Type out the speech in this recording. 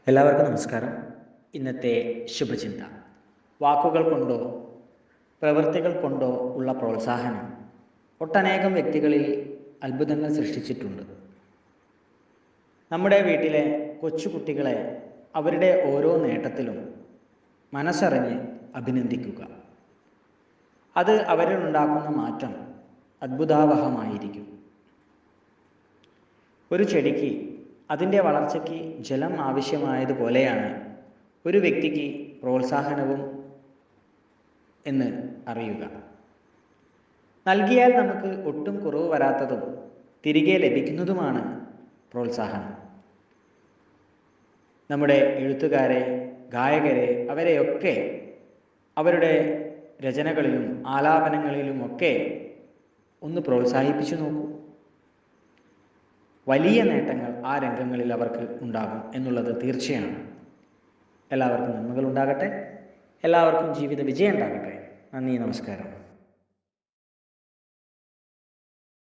എല്ലാവർക്കും നമസ്കാരം. ഇന്നത്തെ ശുഭചിന്ത: വാക്കുകൾ കൊണ്ടോ പ്രവൃത്തികൾ കൊണ്ടോ ഉള്ള പ്രോത്സാഹനം ഒട്ടനേകം വ്യക്തികളിൽ അത്ഭുതങ്ങൾ സൃഷ്ടിച്ചിട്ടുണ്ട്. നമ്മുടെ വീട്ടിലെ കൊച്ചുകുട്ടികളെ അവരുടെ ഓരോ നേട്ടത്തിലും മനസ്സറിഞ്ഞ് അഭിനന്ദിക്കുക. അത് അവരിൽ ഉണ്ടാക്കുന്ന മാറ്റം അത്ഭുതാവഹമായിരിക്കും. ഒരു ചെടിക്ക് അതിൻ്റെ വളർച്ചയ്ക്ക് ജലം ആവശ്യമായതുപോലെയാണ് ഒരു വ്യക്തിക്ക് പ്രോത്സാഹനവും എന്ന് അറിയുക. നൽകിയാൽ നമുക്ക് ഒട്ടും കുറവ് വരാത്തതും തിരികെ ലഭിക്കുന്നതുമാണ് പ്രോത്സാഹനം. നമ്മുടെ എഴുത്തുകാരെ, ഗായകരെ, അവരെയൊക്കെ അവരുടെ രചനകളിലും ആലാപനങ്ങളിലുമൊക്കെ ഒന്ന് പ്രോത്സാഹിപ്പിച്ചു നോക്കൂ. വലിയ നേട്ടങ്ങൾ ആ രംഗങ്ങളിൽ അവർക്ക് ഉണ്ടാകും എന്നുള്ളത് തീർച്ചയാണ്. എല്ലാവർക്കും നന്മകൾ ഉണ്ടാകട്ടെ. എല്ലാവർക്കും ജീവിത വിജയം ഉണ്ടാകട്ടെ. നന്ദി, നമസ്കാരം.